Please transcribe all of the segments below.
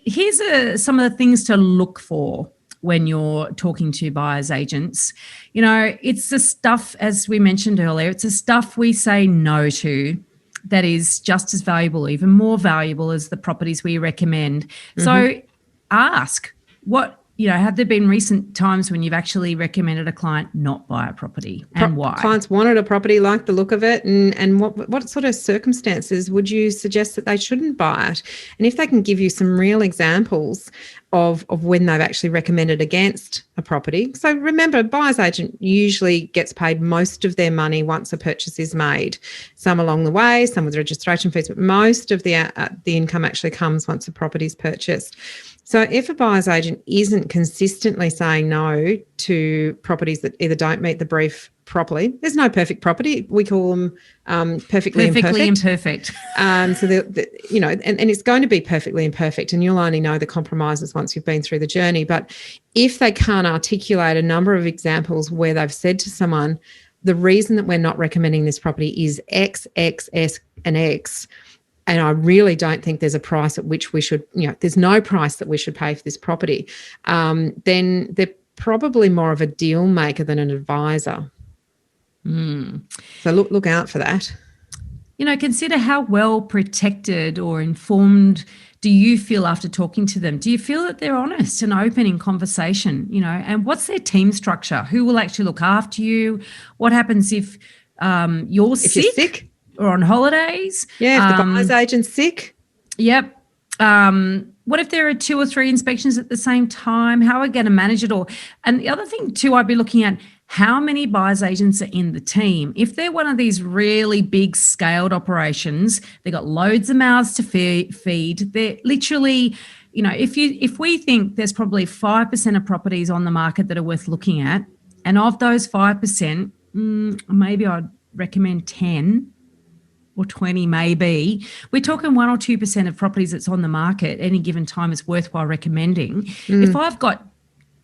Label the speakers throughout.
Speaker 1: here's some of the things to look for when you're talking to buyer's agents. You know, it's the stuff, as we mentioned earlier, it's the stuff we say no to that is just as valuable, even more valuable as the properties we recommend. So ask have there been recent times when you've actually recommended a client not buy a property, and why?
Speaker 2: Clients wanted a property, like the look of it, and what sort of circumstances would you suggest that they shouldn't buy it? And if they can give you some real examples of when they've actually recommended against a property. So remember, a buyer's agent usually gets paid most of their money once a purchase is made. Some along the way, some with registration fees, but most of the income actually comes once a property is purchased. So if a buyer's agent isn't consistently saying no to properties that either don't meet the brief properly, there's no perfect property. We call them perfectly imperfect. So and it's going to be perfectly imperfect, and you'll only know the compromises once you've been through the journey. But if they can't articulate a number of examples where they've said to someone, the reason that we're not recommending this property is X, X, S, and X, and I really don't think there's a price at which we should, there's no price that we should pay for this property, then they're probably more of a deal maker than an advisor. So look out for that.
Speaker 1: Consider how well protected or informed do you feel after talking to them? Do you feel that they're honest and open in conversation, and what's their team structure? Who will actually look after you? What happens if you're sick? Or on holidays.
Speaker 2: Yeah, if the buyer's agent's sick.
Speaker 1: Yep. What if there are 2 or 3 inspections at the same time? How are we going to manage it all? And the other thing too, I'd be looking at how many buyer's agents are in the team. If they're one of these really big scaled operations, they've got loads of mouths to feed. They're literally, if we think there's probably 5% of properties on the market that are worth looking at, and of those 5%, maybe I'd recommend 10 or 20 maybe. We're talking 1 or 2% of properties that's on the market at any given time is worthwhile recommending. If I've got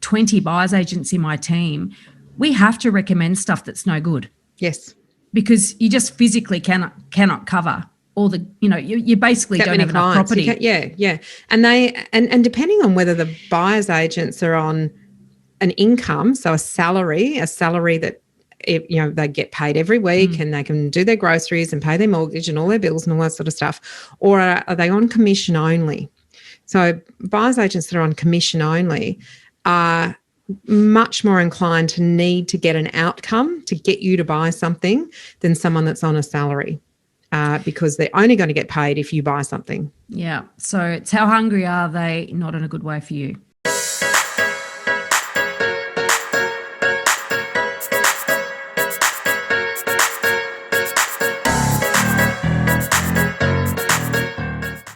Speaker 1: 20 buyer's agents in my team, we have to recommend stuff that's no good.
Speaker 2: Yes.
Speaker 1: Because you just physically cannot cover all the, you basically
Speaker 2: that
Speaker 1: don't have enough
Speaker 2: clients.
Speaker 1: property.
Speaker 2: Yeah. And depending on whether the buyer's agents are on an income, so a salary that, they get paid every week and they can do their groceries and pay their mortgage and all their bills and all that sort of stuff, or are they on commission only? So buyer's agents that are on commission only are much more inclined to need to get an outcome to get you to buy something than someone that's on a salary, because they're only going to get paid if you buy something.
Speaker 1: Yeah. So it's how hungry are they, not in a good way for you.